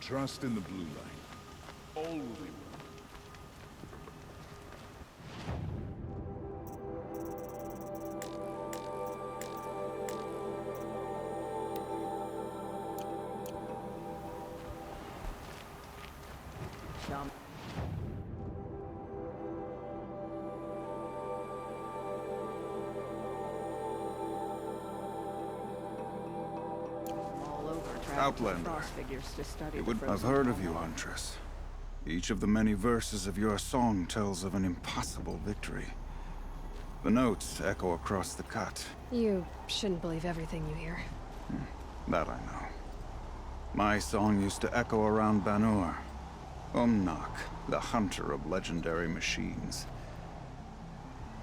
Trust in the blue light. All will be well. Outlander. I've heard of you, Huntress. Each of the many verses of your song tells of an impossible victory. The notes echo across the cut. You shouldn't believe everything you hear. That I know. My song used to echo around Banur. Umnak, the hunter of legendary machines.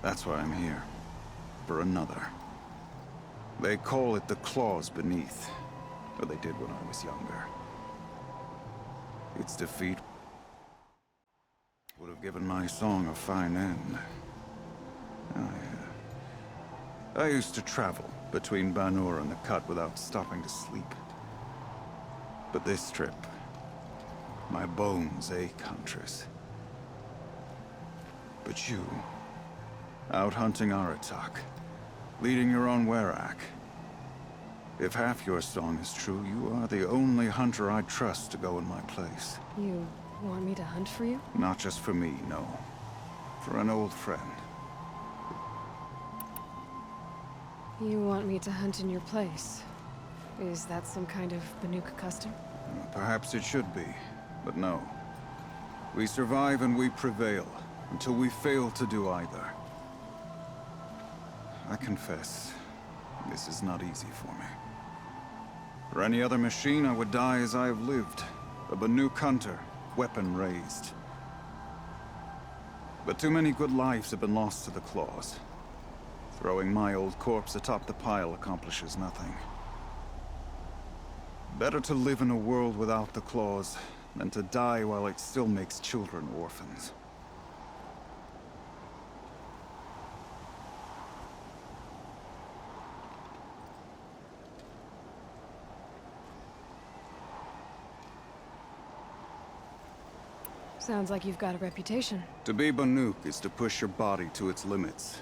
That's why I'm here. For another. They call it the Claws Beneath. Or they did when I was younger. Its defeat would have given my song a fine end. I used to travel between Banur and the Cut without stopping to sleep. But this trip, my bones ache, Huntress. But you, out hunting Aratak, leading your own Werak. If half your song is true, you are the only hunter I trust to go in my place. You want me to hunt for you? Not just for me, no. For an old friend. You want me to hunt in your place? Is that some kind of Banuk custom? Perhaps it should be, but no. We survive and we prevail, until we fail to do either. I confess, this is not easy for me. For any other machine, I would die as I have lived. A Banuk hunter, weapon raised. But too many good lives have been lost to the Claws. Throwing my old corpse atop the pile accomplishes nothing. Better to live in a world without the Claws than to die while it still makes children orphans. Sounds like you've got a reputation. To be Banuk is to push your body to its limits.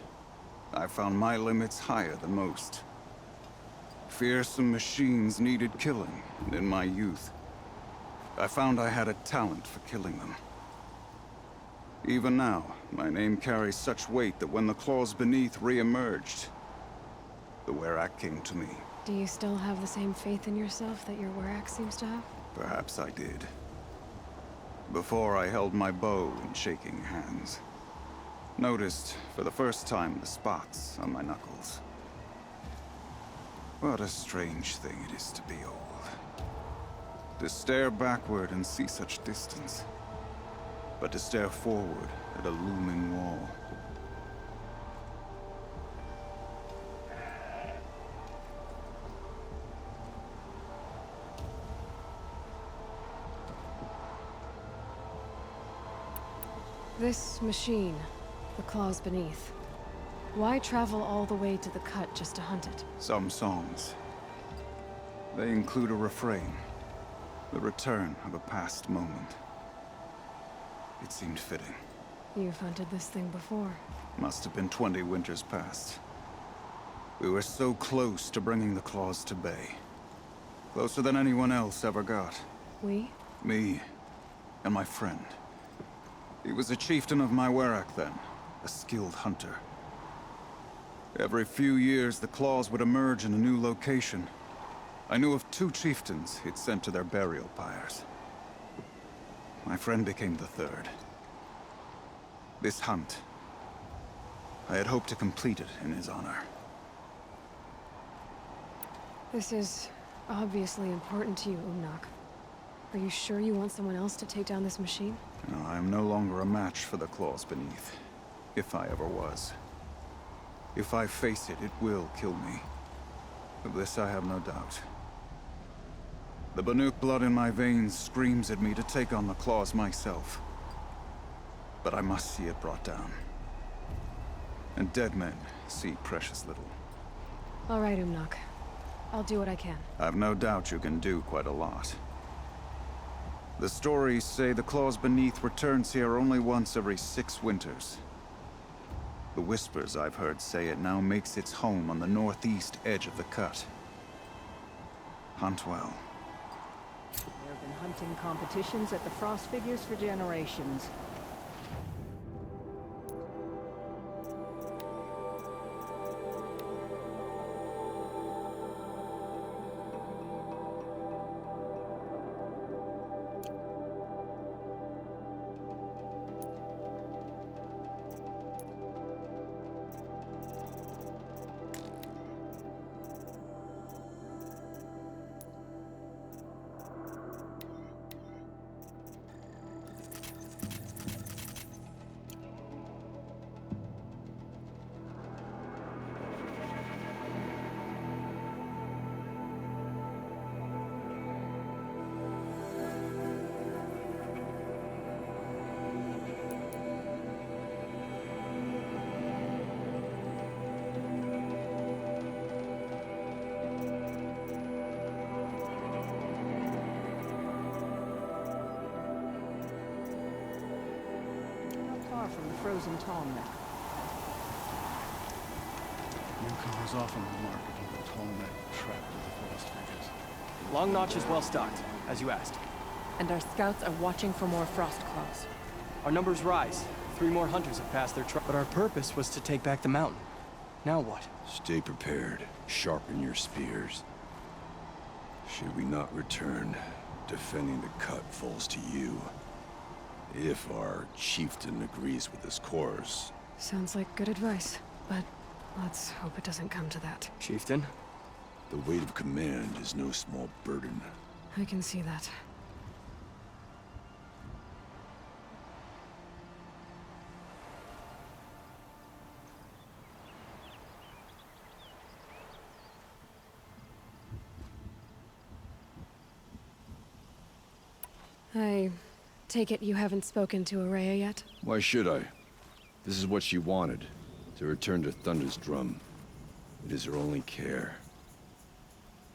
I found my limits higher than most. Fearsome machines needed killing, and in my youth, I found I had a talent for killing them. Even now, my name carries such weight that when the Claws Beneath re-emerged, the Werak came to me. Do you still have the same faith in yourself that your Werak seems to have? Perhaps I did. Before I held my bow in shaking hands. Noticed, for the first time, the spots on my knuckles. What a strange thing it is to be old. To stare backward and see such distance. But to stare forward at a looming wall. This machine, the Claws Beneath. Why travel all the way to the Cut just to hunt it? Some songs. They include a refrain. The return of a past moment. It seemed fitting. You've hunted this thing before. Must have been 20 winters past. We were so close to bringing the Claws to bay. Closer than anyone else ever got. We? Me and my friend. He was a chieftain of my Werak then, a skilled hunter. Every few years, the Claws would emerge in a new location. I knew of 2 chieftains he'd sent to their burial pyres. My friend became the 3rd. This hunt, I had hoped to complete it in his honor. This is obviously important to you, Umnak. Are you sure you want someone else to take down this machine? No, I am no longer a match for the Claws Beneath. If I ever was. If I face it, it will kill me. Of this I have no doubt. The Banuk blood in my veins screams at me to take on the Claws myself. But I must see it brought down. And dead men see precious little. All right, Umnak. I'll do what I can. I've no doubt you can do quite a lot. The stories say the Claws Beneath returns here only once every 6 winters. The whispers I've heard say it now makes its home on the northeast edge of the cut. Hunt well. There have been hunting competitions at the Frost Figures for generations. From the frozen Tom now. Newcomers often remark of the tall men trapped with the Frost Figures. Long Notch is well stocked, as you asked. And our scouts are watching for more Frost Claws. Our numbers rise. 3 more hunters have passed their but our purpose was to take back the mountain. Now what? Stay prepared. Sharpen your spears. Should we not return, defending the cut falls to you. If our chieftain agrees with this course. Sounds like good advice, but let's hope it doesn't come to that. Chieftain? The weight of command is no small burden. I can see that. I take it you haven't spoken to Araya yet? Why should I? This is what she wanted, to return to Thunder's drum. It is her only care.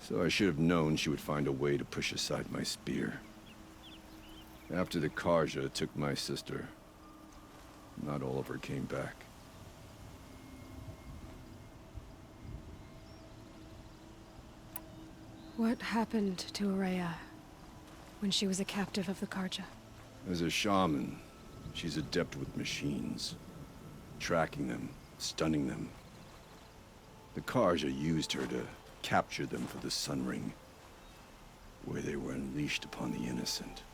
So I should have known she would find a way to push aside my spear. After the Carja took my sister, not all of her came back. What happened to Araya when she was a captive of the Carja? As a shaman, she's adept with machines. Tracking them, stunning them. The Carja used her to capture them for the Sun Ring, where they were unleashed upon the innocent.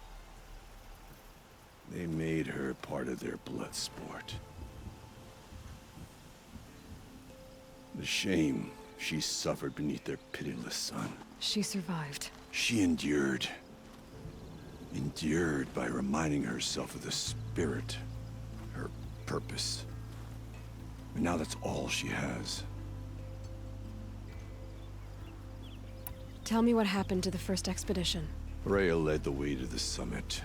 They made her part of their blood sport. The shame she suffered beneath their pitiless sun. She survived. She endured. Endured by reminding herself of the spirit, her purpose. And now that's all she has. Tell me what happened to the first expedition. Rhea led the way to the summit,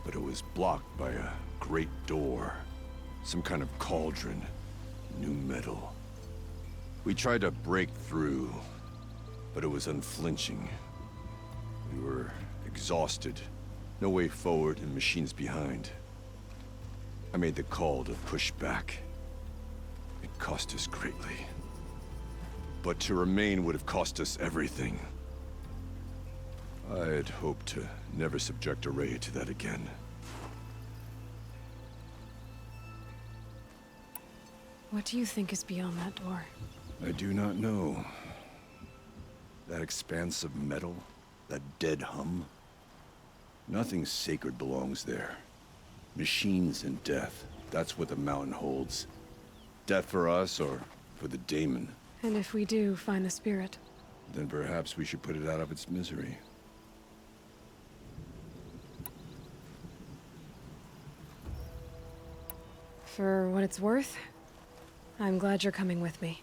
but it was blocked by a great door. Some kind of cauldron, new metal. We tried to break through, but it was unflinching. We were exhausted, no way forward and machines behind. I made the call to push back. It cost us greatly. But to remain would have cost us everything. I had hoped to never subject Araya to that again. What do you think is beyond that door? I do not know. That expanse of metal, that dead hum. Nothing sacred belongs there. Machines and death, that's what the mountain holds. Death for us or for the daemon. And if we do find the spirit? Then perhaps we should put it out of its misery. For what it's worth, I'm glad you're coming with me.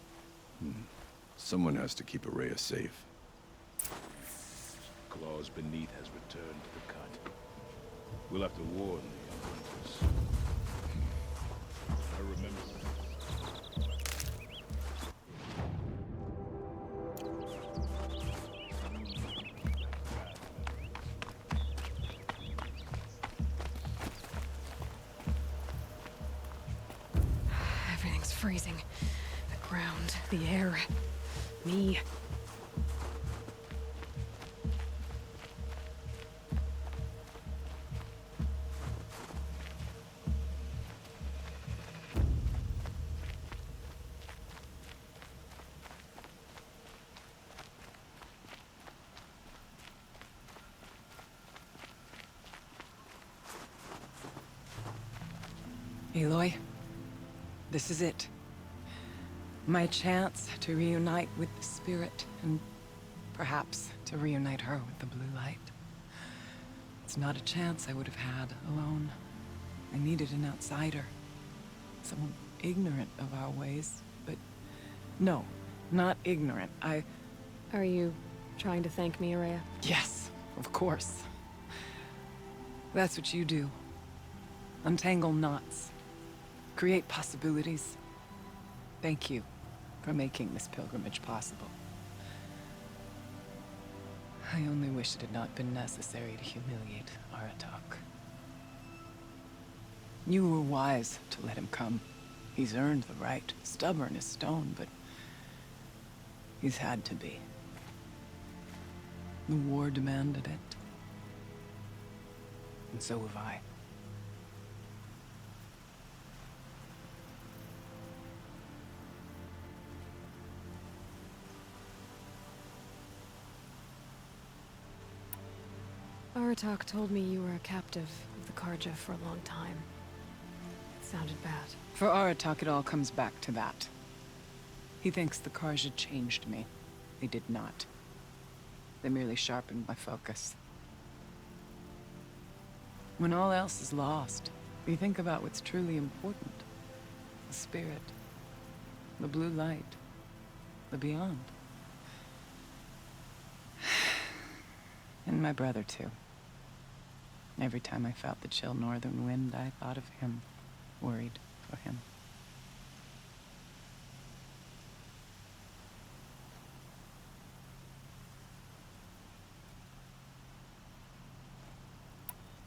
Someone has to keep Araya safe. Claws Beneath has returned to the cut. We'll have to warn the young hunters. I remember freezing. The ground, the air, me. Aloy, this is it. My chance to reunite with the Spirit, and perhaps to reunite her with the blue light. It's not a chance I would have had alone. I needed an outsider. Someone ignorant of our ways, but no, not ignorant. Are you trying to thank me, Ourea? Yes, of course. That's what you do. Untangle knots. Create possibilities. Thank you for making this pilgrimage possible. I only wish it had not been necessary to humiliate Aratak. You were wise to let him come. He's earned the right. Stubborn as stone, but he's had to be. The war demanded it. And so have I. Aratak told me you were a captive of the Carja for a long time. It sounded bad. For Aratak, it all comes back to that. He thinks the Carja changed me. They did not. They merely sharpened my focus. When all else is lost, you think about what's truly important. The Spirit. The blue light. The beyond. And my brother, too. Every time I felt the chill northern wind, I thought of him, worried for him.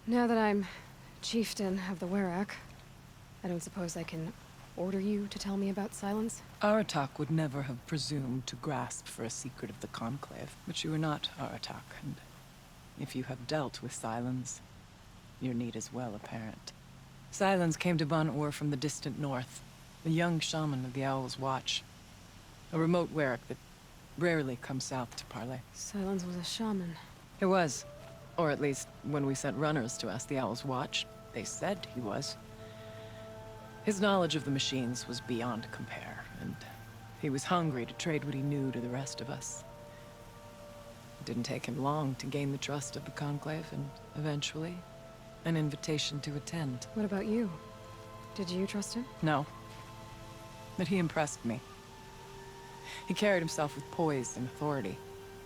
Now that I'm chieftain of the Werak, I don't suppose I can order you to tell me about Silence? Aratak would never have presumed to grasp for a secret of the Conclave, but you are not Aratak, and if you have dealt with Silence, your need is well apparent. Silence came to Ban-Ur from the distant north, a young shaman of the Owl's Watch, a remote Werak that rarely comes south to parley. Silence was a shaman. It was. Or at least, when we sent runners to ask the Owl's Watch, they said he was. His knowledge of the machines was beyond compare, and he was hungry to trade what he knew to the rest of us. It didn't take him long to gain the trust of the Conclave, and eventually, an invitation to attend. What about you? Did you trust him? No. But he impressed me. He carried himself with poise and authority.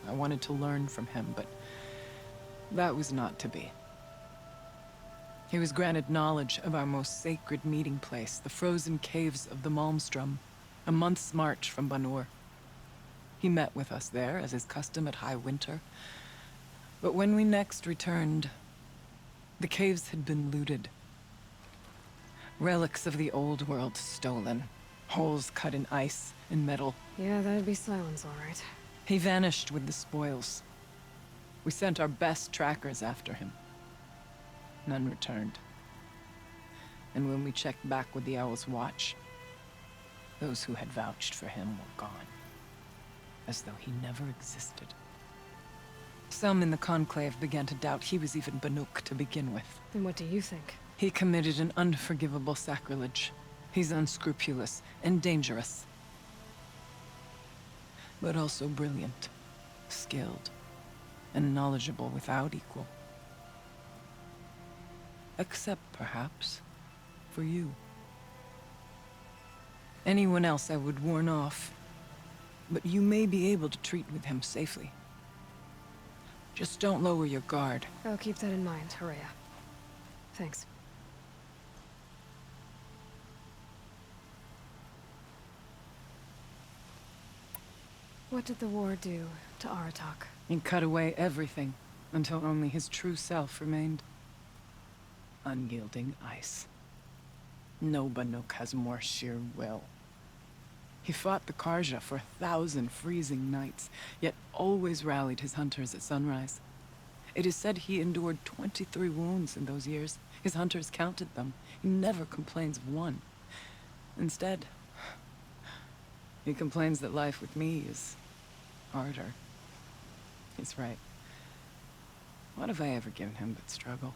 I wanted to learn from him, but that was not to be. He was granted knowledge of our most sacred meeting place, the frozen caves of the Malmstrom, a month's march from Ban-Ur. He met with us there, as is custom at high winter. But when we next returned, the caves had been looted. Relics of the old world stolen. Holes cut in ice and metal. Yeah, that'd be Silence, all right. He vanished with the spoils. We sent our best trackers after him. None returned. And when we checked back with the Owl's Watch, those who had vouched for him were gone. As though he never existed. Some in the Conclave began to doubt he was even Banuk to begin with. Then what do you think? He committed an unforgivable sacrilege. He's unscrupulous and dangerous. But also brilliant, skilled, and knowledgeable without equal. Except, perhaps, for you. Anyone else I would warn off, but you may be able to treat with him safely. Just don't lower your guard. I'll keep that in mind, Ourea. Thanks. What did the war do to Aratak? He cut away everything, until only his true self remained. Unyielding ice. No Banuk has more sheer will, He fought the Karja for 1,000 freezing nights, yet always rallied his hunters at sunrise. It is said he endured 23 wounds in those years. His hunters counted them. He never complains of one. Instead, he complains that life with me is harder. He's right. What have I ever given him but struggle?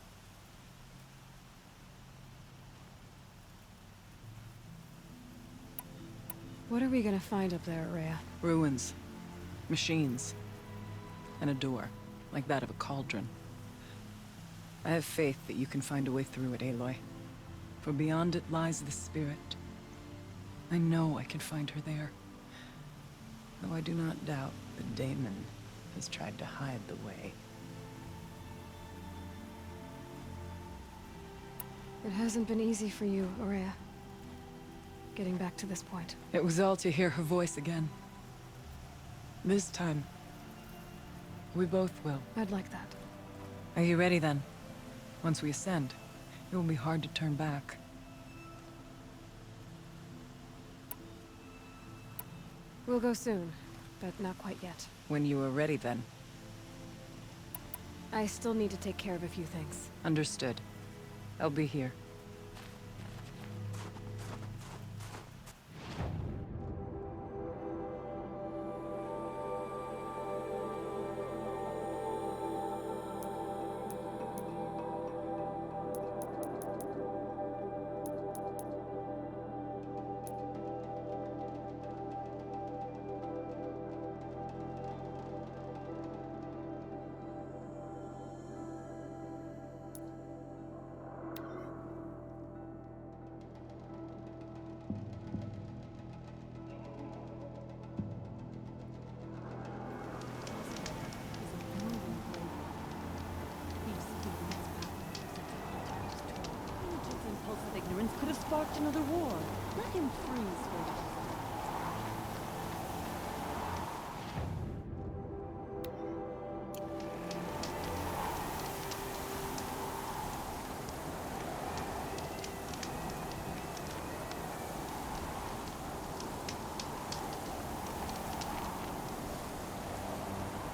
What are we gonna find up there, Rhea? Ruins, machines, and a door, like that of a cauldron. I have faith that you can find a way through it, Aloy. For beyond it lies the spirit. I know I can find her there. Though I do not doubt that Damon has tried to hide the way. It hasn't been easy for you, Rhea. Getting back to this point. It was all to hear her voice again. This time, we both will. I'd like that. Are you ready then? Once we ascend, it will be hard to turn back. We'll go soon, but not quite yet. When you are ready then. I still need to take care of a few things. Understood. I'll be here. Ignorance could have sparked another war. Let him freeze for it.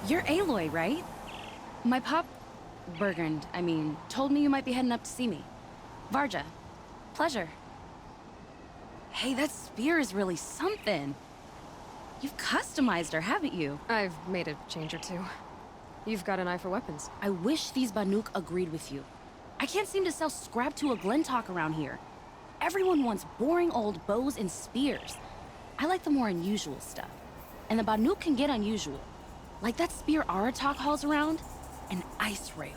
You're Aloy, right? My pop... Bergund, I mean, told me you might be heading up to see me. Varja. Pleasure. Hey, that spear is really something. You've customized her, haven't you? I've made a change or two. You've got an eye for weapons. I wish these Banuk agreed with you. I can't seem to sell scrap to a Glentalk around here. Everyone wants boring old bows and spears. I like the more unusual stuff. And the Banuk can get unusual. Like that spear Aratak hauls around. An ice rail.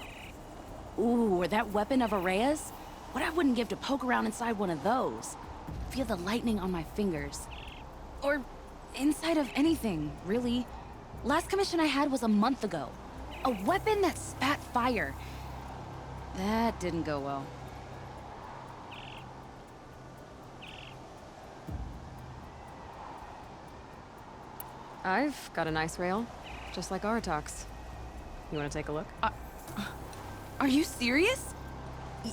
Ooh, or that weapon of Araya's? What I wouldn't give to poke around inside one of those. Feel the lightning on my fingers. Or inside of anything, really. Last commission I had was a month ago. A weapon that spat fire. That didn't go well. I've got an ice rail, just like Aratak's. You want to take a look? Are you serious?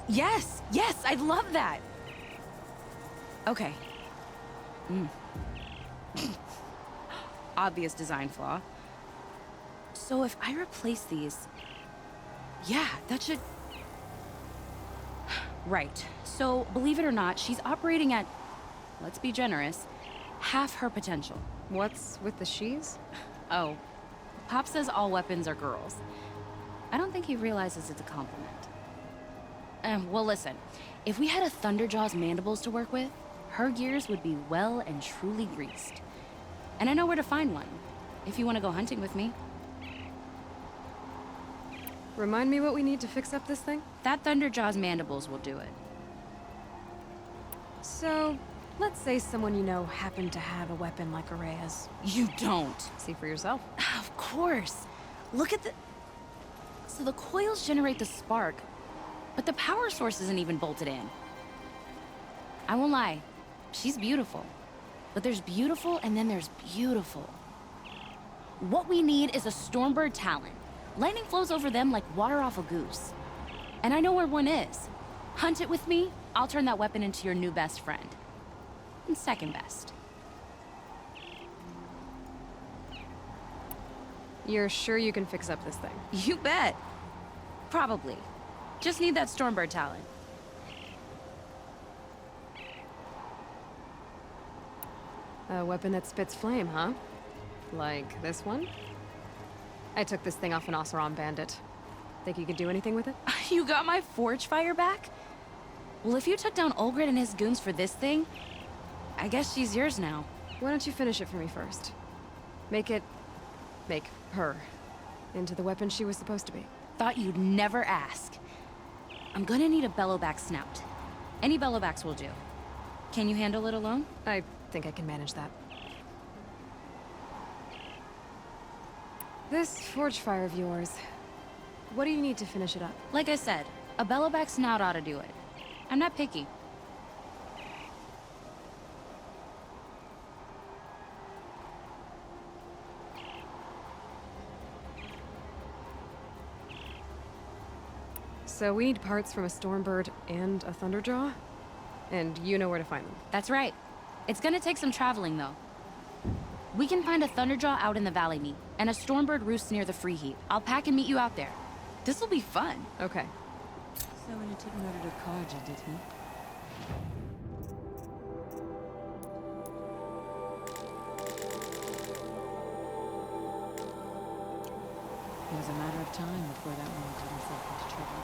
Yes, I'd love that. Okay. Obvious design flaw. So if I replace these... Yeah, that should... Right. So, believe it or not, she's operating at, let's be generous, half her potential. What's with the she's? Oh, Pop says all weapons are girls. I don't think he realizes it's a compliment. Well, listen. If we had a Thunderjaw's mandibles to work with, her gears would be well and truly greased. And I know where to find one, if you want to go hunting with me. Remind me what we need to fix up this thing? That Thunderjaw's mandibles will do it. So, let's say someone you know happened to have a weapon like Araya's. You don't. See for yourself. Of course. Look at the... So the coils generate the spark, but the power source isn't even bolted in. I won't lie. She's beautiful. But there's beautiful and then there's beautiful. What we need is a Stormbird Talon. Lightning flows over them like water off a goose. And I know where one is. Hunt it with me, I'll turn that weapon into your new best friend. And second best. You're sure you can fix up this thing? You bet. Probably. Just need that Stormbird talent. A weapon that spits flame, huh? Like this one? I took this thing off an Oseram bandit. Think you could do anything with it? You got my forge fire back? Well, if you took down Olgrid and his goons for this thing, I guess she's yours now. Why don't you finish it for me first? Make her into the weapon she was supposed to be. Thought you'd never ask. I'm gonna need a bellowback snout. Any bellowbacks will do. Can you handle it alone? I think I can manage that. This forge fire of yours, what do you need to finish it up? Like I said, a bellowback snout ought to do it. I'm not picky. So we need parts from a Stormbird and a Thunderjaw? And you know where to find them. That's right. It's gonna take some traveling, though. We can find a Thunderjaw out in the Valley Meet, and a Stormbird roosts near the Free Heat. I'll pack and meet you out there. This'll be fun. Okay. So when you took me over to Karja, did he? It was a matter of time before that one got himself into trouble.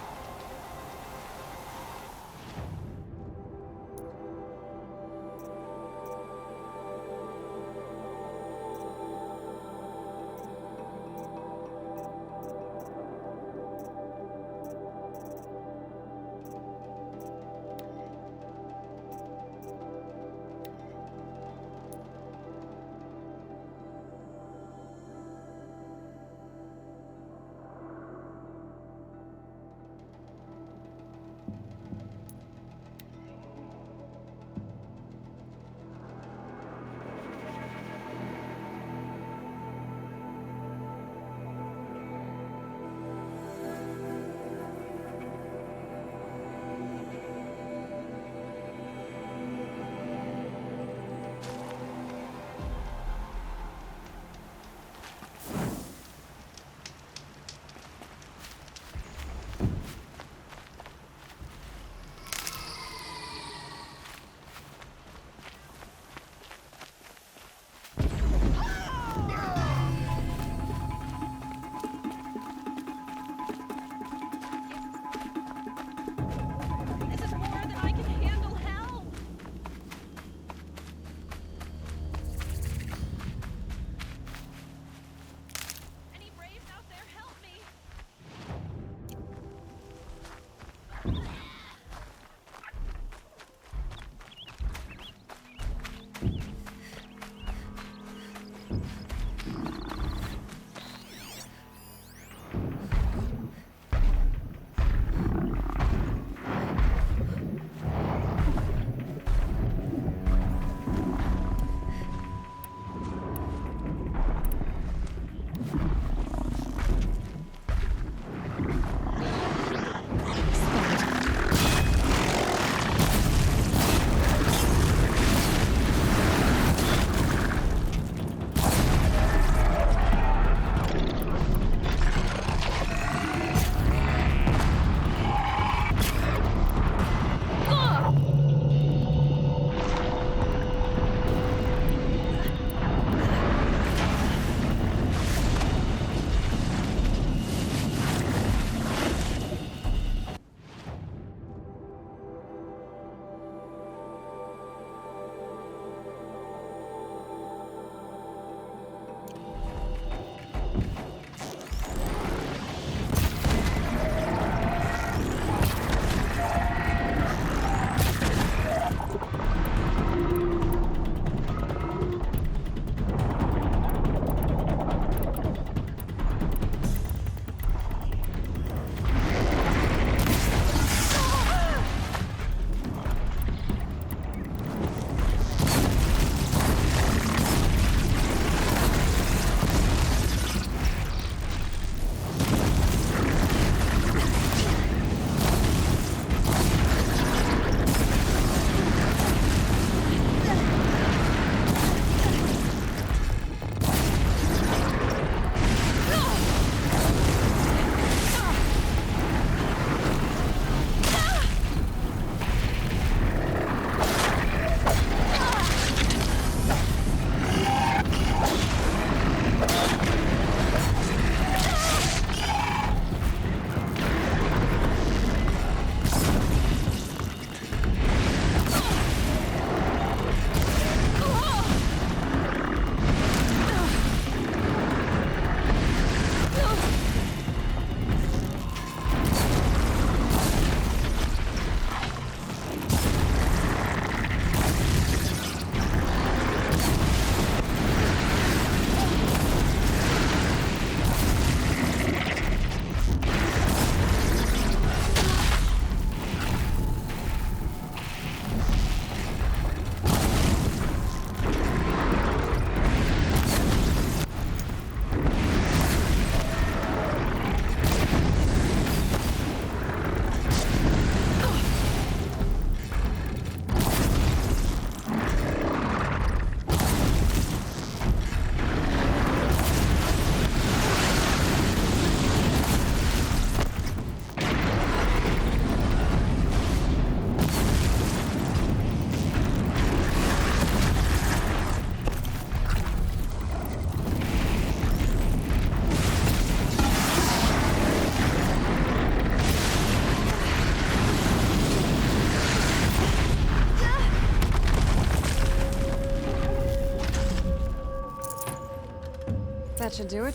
That should do it.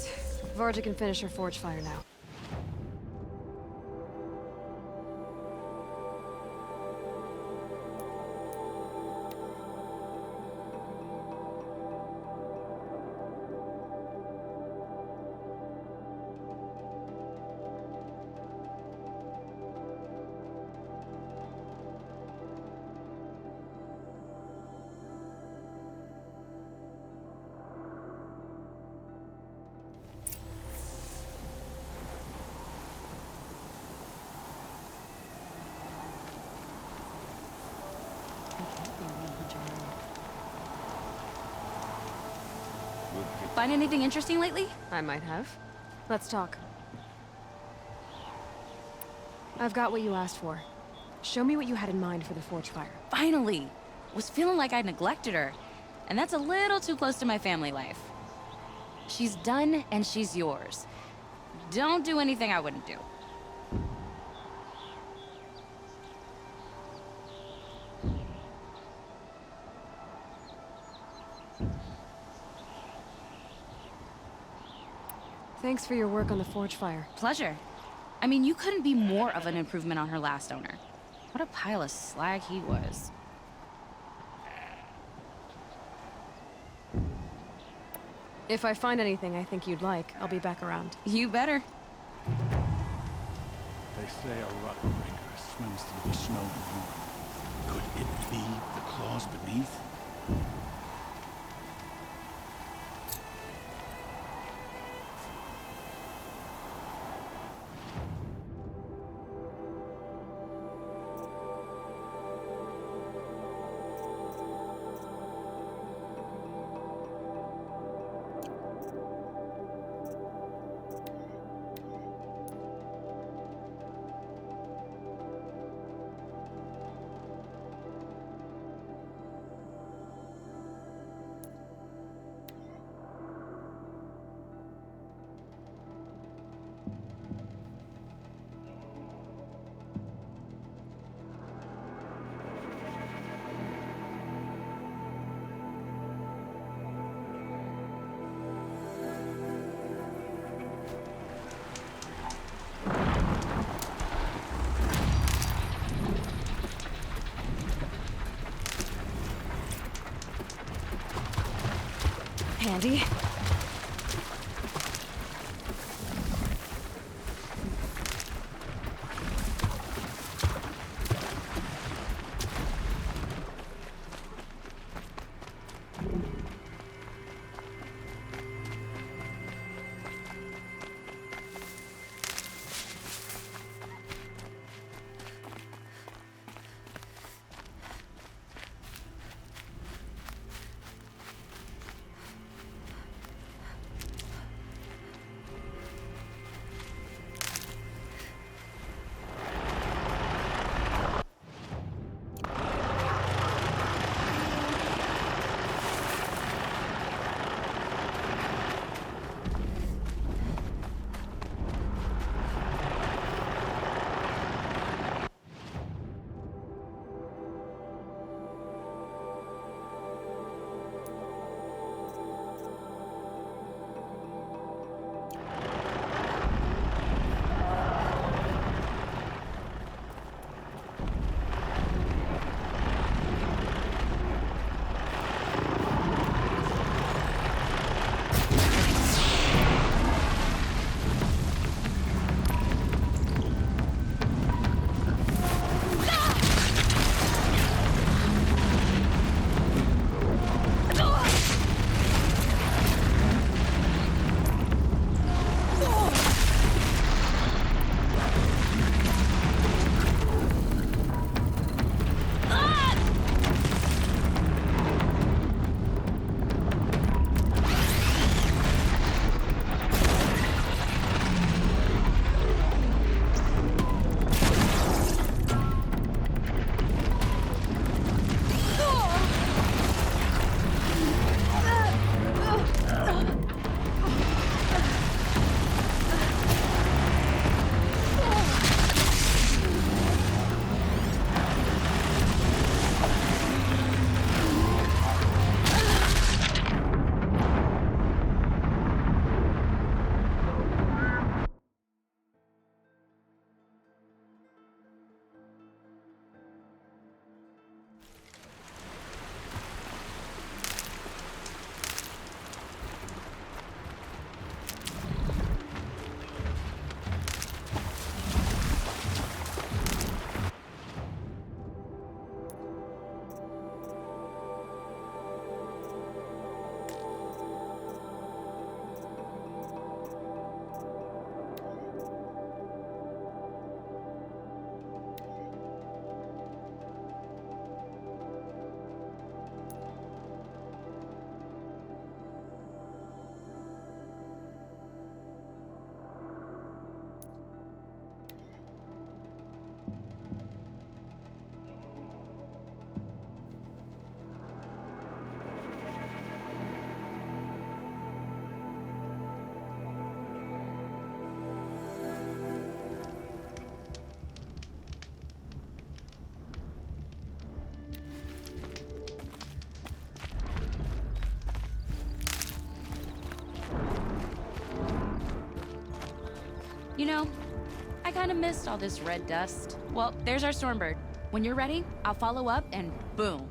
Varga can finish her forge fire now. Find anything interesting lately? I might have. Let's talk. I've got what you asked for. Show me what you had in mind for the forge fire. Finally! Was feeling like I neglected her. And that's a little too close to my family life. She's done, and she's yours. Don't do anything I wouldn't do. Thanks for your work on the forge fire. Pleasure. I mean, you couldn't be more of an improvement on her last owner. What a pile of slag he was. If I find anything I think you'd like, I'll be back around. You better. They say a rotten breaker swims through the snow and ruin. Could it be the claws beneath? Handy. You know, I kind of missed all this red dust. Well, there's our Stormbird. When you're ready, I'll follow up and boom.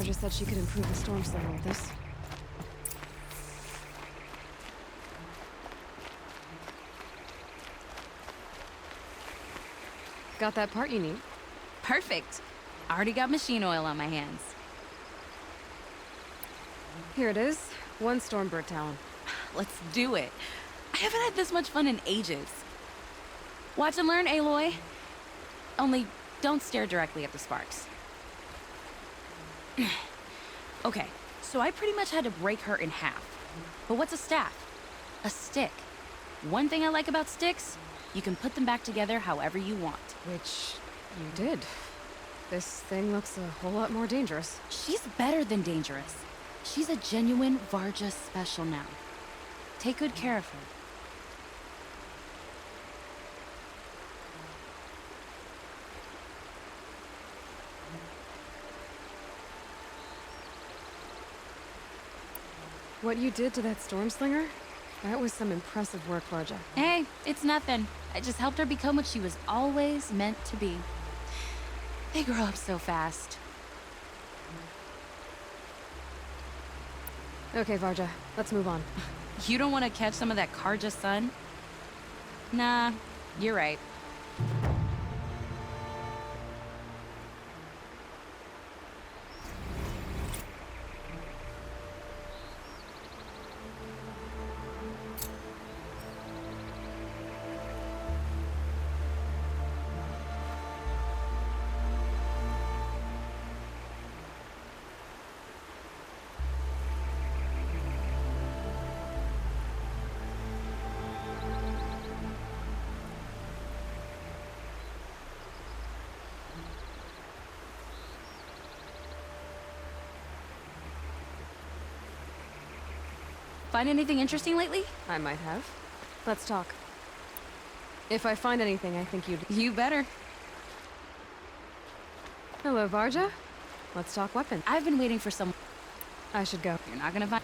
Varja said she could improve the storm slinger with this. Got that part you need? Perfect. Already got machine oil on my hands. Here it is. 1 Stormbird talon. Let's do it. I haven't had this much fun in ages. Watch and learn, Aloy. Only don't stare directly at the sparks. Okay, so I pretty much had to break her in half. But what's a staff? A stick. One thing I like about sticks, you can put them back together however you want. Which you did. This thing looks a whole lot more dangerous. She's better than dangerous. She's a genuine Varja special now. Take good care of her. What you did to that storm slinger? That was some impressive work, Varja. Hey, it's nothing. I just helped her become what she was always meant to be. They grow up so fast. Okay, Varja, let's move on. You don't want to catch some of that Karja sun? Nah, you're right. Find anything interesting lately? I might have. Let's talk. If I find anything, I think you'd... You better. Hello, Varja. Let's talk weapons. I've been waiting for some... I should go. You're not gonna find...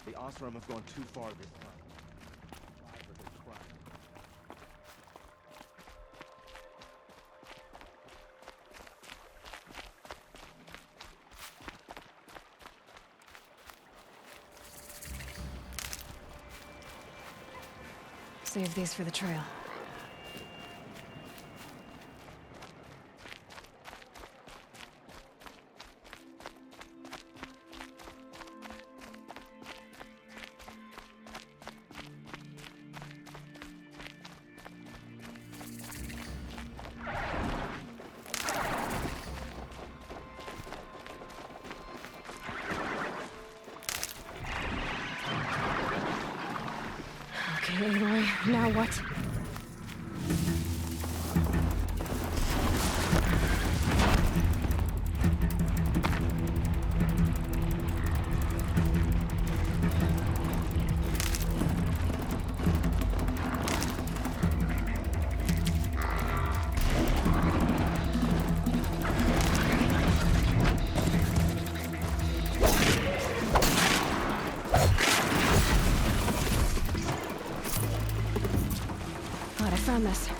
The Oseram have gone too far this time. Driver the crime. Save these for the trail. Now what? Glad I found this.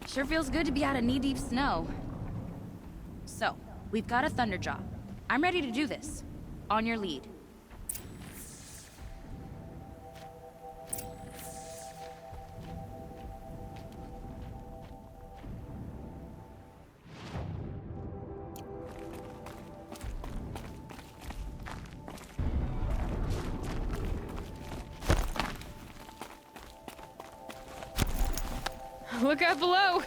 Sure feels good to be out of knee-deep snow. So, we've got a Thunderjaw. I'm ready to do this. On your lead. Look out below!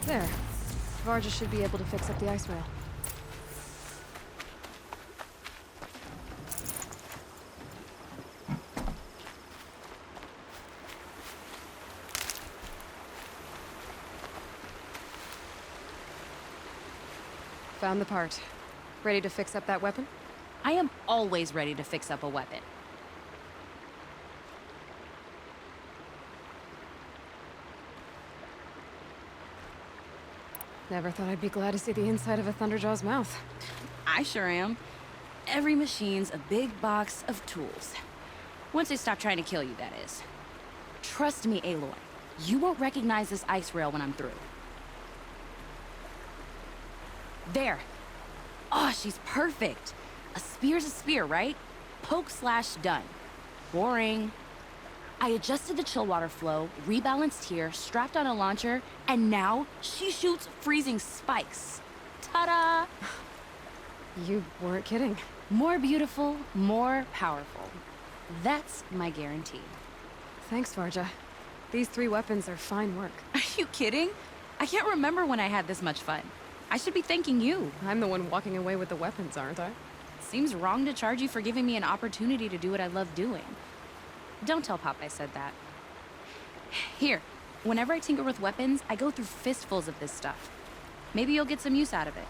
There. Varja should be able to fix up the ice rail. Found the part. Ready to fix up that weapon? I am always ready to fix up a weapon. Never thought I'd be glad to see the inside of a Thunderjaw's mouth. I sure am. Every machine's a big box of tools. Once they stop trying to kill you, that is. Trust me, Aloy. You won't recognize this ice rail when I'm through. There. Oh, she's perfect. A spear's a spear, right? Poke slash done. Boring. I adjusted the chill water flow, rebalanced here, strapped on a launcher, and now she shoots freezing spikes. Ta-da! You weren't kidding. More beautiful, more powerful. That's my guarantee. Thanks, Varja. These 3 weapons are fine work. Are you kidding? I can't remember when I had this much fun. I should be thanking you. I'm the one walking away with the weapons, aren't I? Seems wrong to charge you for giving me an opportunity to do what I love doing. Don't tell Pop I said that. Here, whenever I tinker with weapons, I go through fistfuls of this stuff. Maybe you'll get some use out of it.